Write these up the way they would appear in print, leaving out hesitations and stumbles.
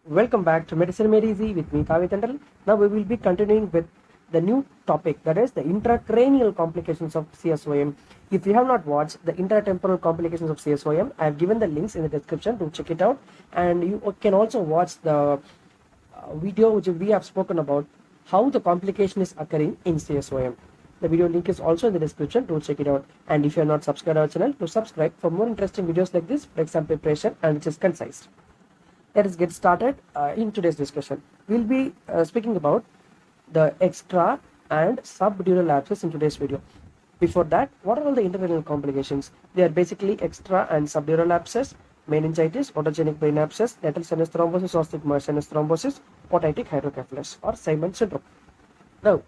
Welcome back to Medicine Made Easy with me, Kavit Tandal. Now we will be continuing with the new topic, that is the intracranial complications of CSOM. If you have not watched the intertemporal complications of CSOM, I have given the links in the description to check it out, and you can also watch the video which we have spoken about how the complication is occurring in CSOM. The video link is also in the description to check it out. And if you are not subscribed to our channel, to subscribe for more interesting videos like this for exam preparation and which is concise. Let us get started in today's discussion. We'll be speaking about the extra and subdural abscess in today's video. Before that, what are all the intercranial complications? They are basically extra and subdural abscess, meningitis, otogenic brain abscess, lateral sinus thrombosis or sigmoid sinus thrombosis, otitic hydrocephalus or Simon syndrome. Now,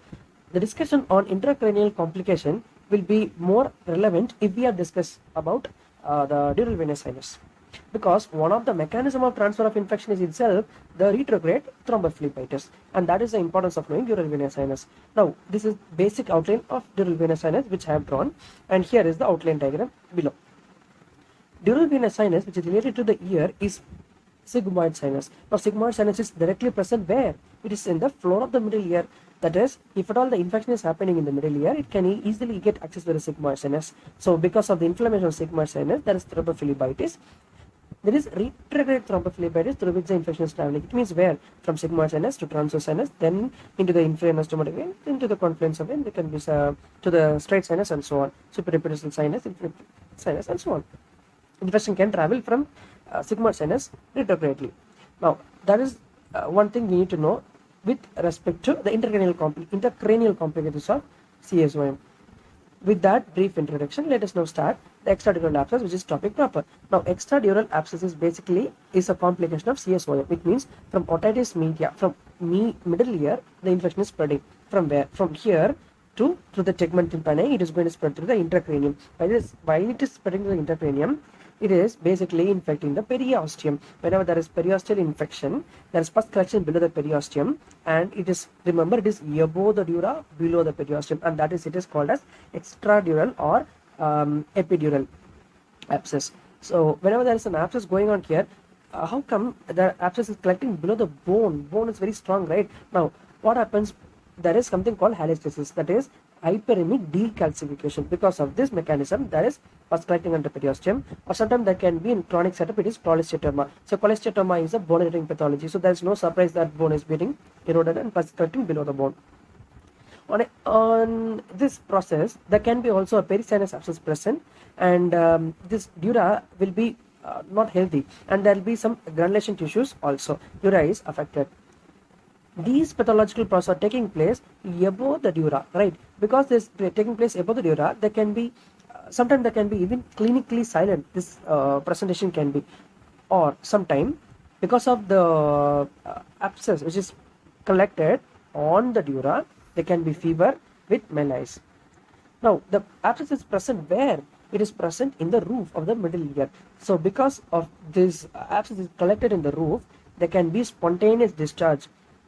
the discussion on intracranial complication will be more relevant if we have discussed about the dural venous sinus, because one of the mechanism of transfer of infection is itself the retrograde thrombophlebitis, and that is the importance of knowing dural venous sinus. Now, this is basic outline of dural venous sinus which I have drawn, and here is the outline diagram below. Dural venous sinus, which is related to the ear, is sigmoid sinus. Now, sigmoid sinus is directly present where? It is in the floor of the middle ear. That is, if at all the infection is happening in the middle ear, it can easily get access to the sigmoid sinus. So, because of the inflammation of sigmoid sinus, there is thrombophlebitis. There is retrograde thrombophlebitis through which the infection is traveling. It means where? From sigmoid sinus to transverse sinus, then into the inferior stomatic vein, into the confluence of vein, there can be to the straight sinus and so on, supraepidural sinus, inferior sinus and so on. Infection can travel from sigmoid sinus retrogradely. Now, that is one thing we need to know with respect to the intercranial complications of CSOM. With that brief introduction, let us now start the extradural abscess, which is topic proper. Now, extradural abscess is basically a complication of CSOM. It means from otitis media, from middle ear, the infection is spreading. From where? From here to through the tegmen tympani, it is going to spread through the intracranium. While it is spreading through the intracranium, it is basically infecting the periosteum. Whenever there is periosteal infection, there is pus collection below the periosteum, and it is, remember, it is above the dura, below the periosteum, and that is, it is called as extradural or epidural abscess. So whenever there is an abscess going on here, how come the abscess is collecting below the bone? Bone is very strong, right? Now, what happens? There is something called halitosis, that is hyperemic decalcification. Because of this mechanism, there is pus collecting under periosteum, or sometimes there can be in chronic setup, it is cholesteatoma. So cholesteatoma is a bone eroding pathology. So there is no surprise that bone is getting eroded and pus collecting below the bone. On this process, there can be also a perisinus abscess present, and this dura will be not healthy, and there will be some granulation tissues also. Dura is affected. These pathological processes are taking place above the dura, right? Because this taking place above the dura, there can be sometimes there can be even clinically silent. This presentation can be, or sometime because of the abscess which is collected on the dura, there can be fever with malaise. Now, the abscess is present where? It is present in the roof of the middle ear. So, because of this abscess is collected in the roof, there can be spontaneous discharge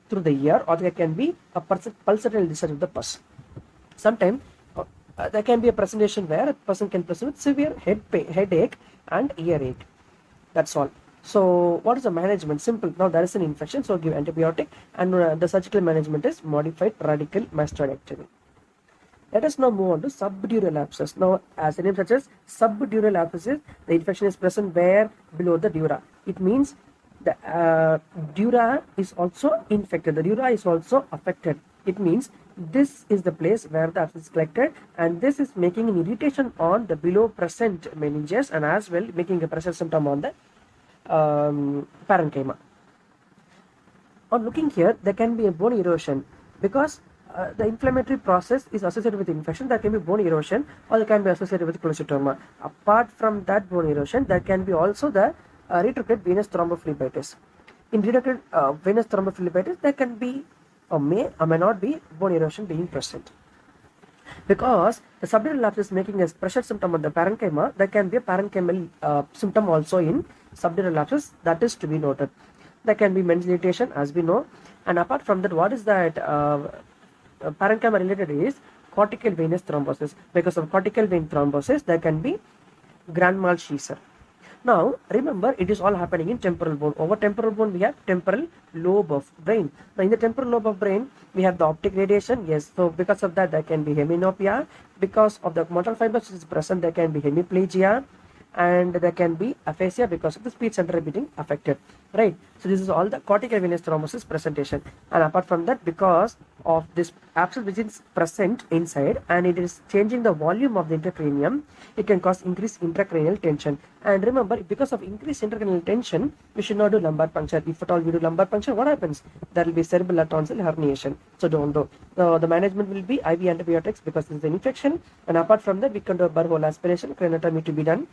through the ear, or there can be a pulsatile discharge of the pus. Sometimes there can be a presentation where a person can present with severe headache and earache. That's all. So, what is the management? Simple. Now, there is an infection, so give antibiotic, and the surgical management is modified radical mastectomy. Let us now move on to subdural abscess. Now, as the name suggests, subdural abscess, the infection is present where? Below the dura. It means the dura is also infected. The dura is also affected. It means this is the place where the abscess is collected, and this is making an irritation on the below present meninges, and as well making a pressure symptom on the parenchyma. On looking here, there can be a bone erosion because the inflammatory process is associated with infection. There can be bone erosion, or there can be associated with cholesteatoma. Apart from that bone erosion, there can be also the retrograde venous thrombophlebitis. In retrograde venous thrombophlebitis, there can be or may not be bone erosion being present. Because the subdural abscess is making a pressure symptom on the parenchyma, there can be a parenchymal symptom also in subdural abscess, that is to be noted. There can be meningitation, as we know, and apart from that, what is that parenchyma related is cortical venous thrombosis. Because of cortical vein thrombosis, there can be grand mal Scheisser. Now remember, it is all happening in temporal bone. Over temporal bone we have temporal lobe of brain. Now in the temporal lobe of brain we have the optic radiation. Yes, so because of that there can be heminopia. Because of the motor fibers is present, there can be hemiplegia, and there can be aphasia because of the speech center being affected, right? So this is all the cortical venous thrombosis presentation. And apart from that, because of this abscess which is present inside and it is changing the volume of the intracranium, it can cause increased intracranial tension. And remember, because of increased intracranial tension, we should not do lumbar puncture. If at all we do lumbar puncture, what happens? There will be cerebellar tonsil herniation, so don't do. The management will be IV antibiotics because it's an infection. And apart from that, we can do burr hole aspiration, craniotomy to be done,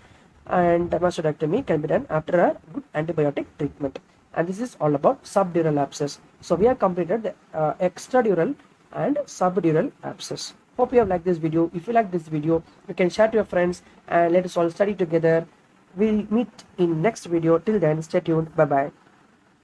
and mastectomy can be done after a good antibiotic treatment. And this is all about subdural abscess. So we have completed the extradural and subdural abscess. Hope you have liked this video. If you like this video, you can share to your friends and let us all study together. We'll meet in next video. Till then, stay tuned. Bye bye.